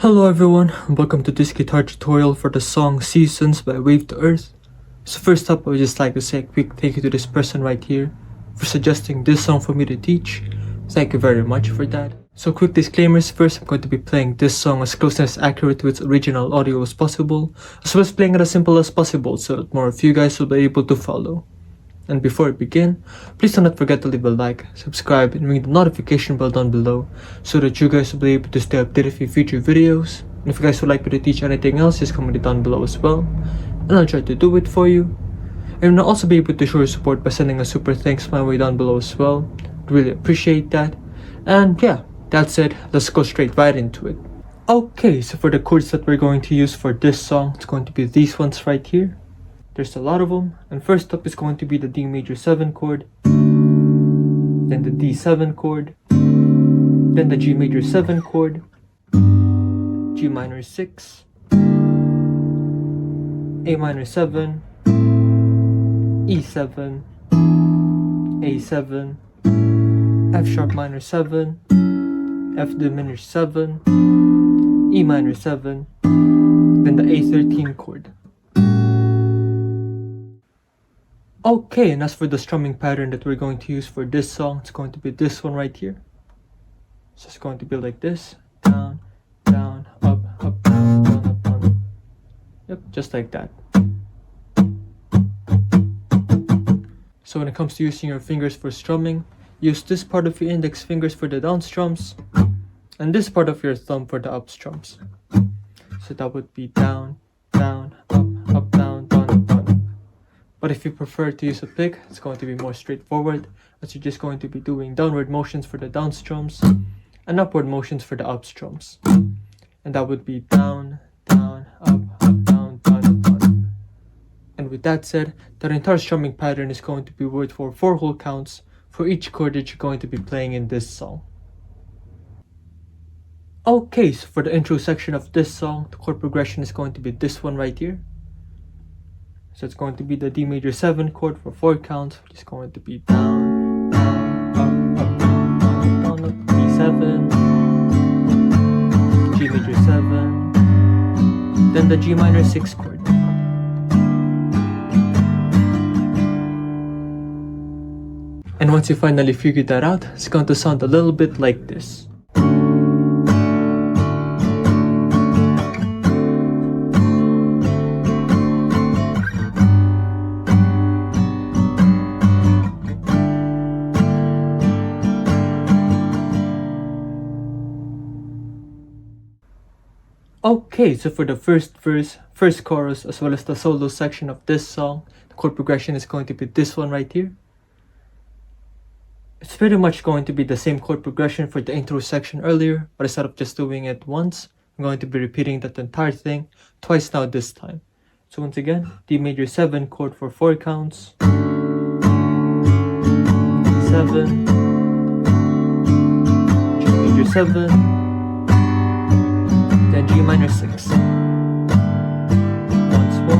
Hello everyone, welcome to this guitar tutorial for the song Seasons by Wave to Earth. So first up, I would just like to say a quick thank you to this person right here for suggesting this song for me to teach. Thank you very much for that. So quick disclaimers first, I'm going to be playing this song as close and as accurate to its original audio as possible, as well as playing it as simple as possible so that more of you guys will be able to follow. And before I begin, please do not forget to leave a like, subscribe, and ring the notification bell down below so that you guys will be able to stay updated with future videos. And if you guys would like me to teach anything else, just comment it down below as well, and I'll try to do it for you. And I'll also be able to show your support by sending a super thanks my way down below as well. I'd really appreciate that. And yeah, that's it. Let's go straight right into it. Okay, so for the chords that we're going to use for this song, it's going to be these ones right here. There's a lot of them, and first up is going to be the D major 7 chord, then the D7 chord, then the G major 7 chord, G minor 6, A minor 7, E7, A7, F sharp minor 7, F diminished 7, E minor 7, then the A13 chord. Okay, and as for the strumming pattern that we're going to use for this song, it's going to be this one right here. So it's going to be like this. Down, down, up, up, down, down, up, down, up. Yep, just like that. So when it comes to using your fingers for strumming, use this part of your index fingers for the down strums, and this part of your thumb for the up strums. So that would be down, down, up, up, down, down, up, down, up. But if you prefer to use a pick, it's going to be more straightforward, as you're just going to be doing downward motions for the down strums and upward motions for the up strums. And that would be down, down, up, up, down, down, up, down, up. And with that said, that entire strumming pattern is going to be worked for 4 whole counts for each chord that you're going to be playing in this song. Okay, so for the intro section of this song, the chord progression is going to be this one right here. So it's going to be the D major 7 chord for 4 counts, which is going to be down, down, up, up, down, down, down, up, D7, G major 7, then the G minor 6 chord. And once you finally figured that out, it's going to sound a little bit like this. Okay, so for the first verse, first chorus, as well as the solo section of this song, the chord progression is going to be this one right here. It's pretty much going to be the same chord progression for the intro section earlier, but instead of just doing it once, I'm going to be repeating that entire thing twice now this time. So once again, D major 7 chord for 4 counts, D7, G major 7, then G minor 6. Once more.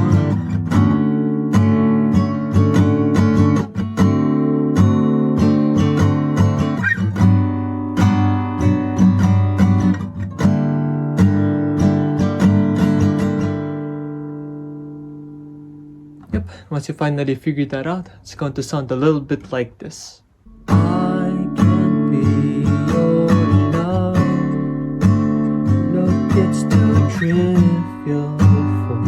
Yep, once you finally figure that out, it's going to sound a little bit like this. I can be your love. Look, it's too trivial for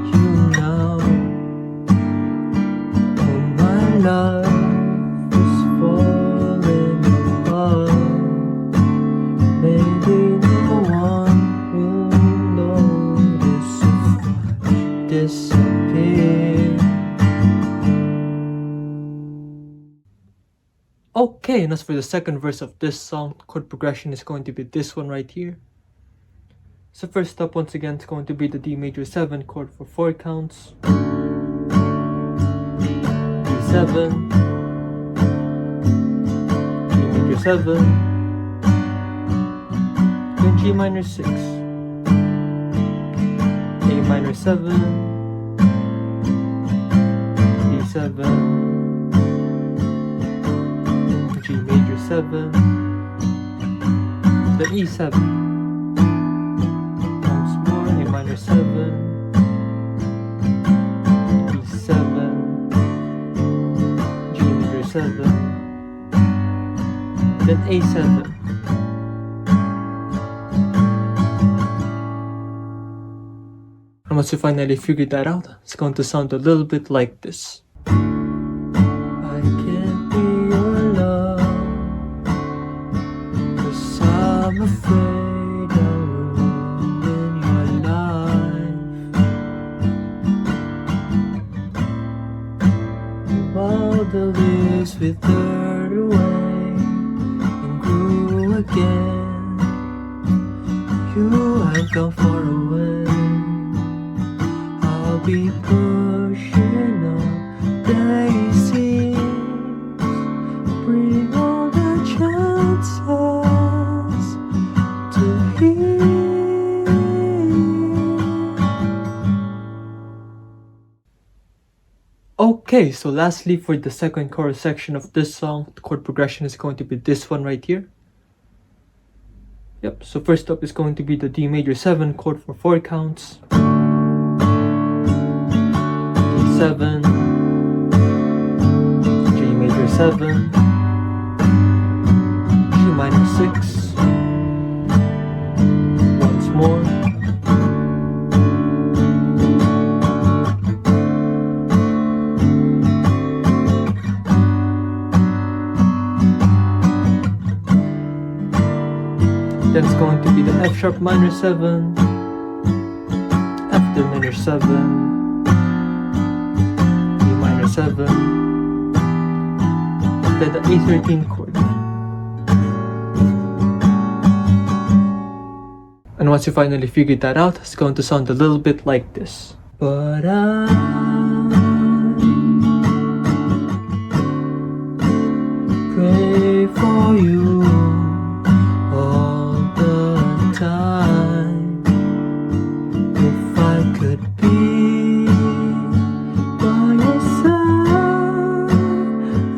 you now. Oh, my love is falling apart. Maybe no one will notice if I disappear. Okay, and as for the second verse of this song, chord progression is going to be this one right here. So first up, once again, it's going to be the D major 7 chord for 4 counts, D7, G major 7, then G minor 6, A minor 7, D7, G major 7, the E7, minor 7, E7, G major 7, then A7. And once you finally figure that out, it's going to sound a little bit like this. I can't be your love, 'cause I'm afraid I'll ruin your life. While the leaves withered away and grew again, you have gone far away. I'll be pushing up daisies, bring all the chances to heal. Okay, so lastly, for the second chorus section of this song, the chord progression is going to be this one right here. Yep, so first up is going to be the D major 7 chord for 4 counts. D7, G major 7, G minor 6, once more, then it's going to be the F sharp minor 7, F minor 7, 7, then the A13 chord. And once you finally figured that out, it's going to sound a little bit like this. But I pray for you all the time. If I could be by your side,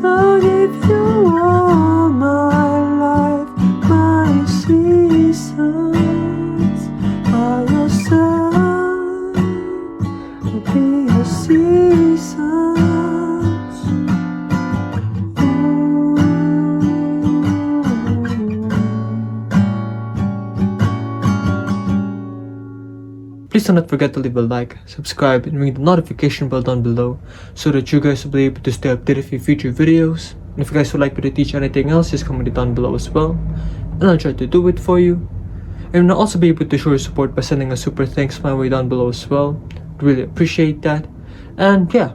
I'll give you all my life, my seasons. By your side, I'll be your seasons. Please do not forget to leave a like, subscribe, and ring the notification bell down below so that you guys will be able to stay updated with future videos. And if you guys would like me to teach anything else, just comment it down below as well, and I'll try to do it for you. And you'll also be able to show your support by sending a super thanks my way down below as well. Really appreciate that. And yeah,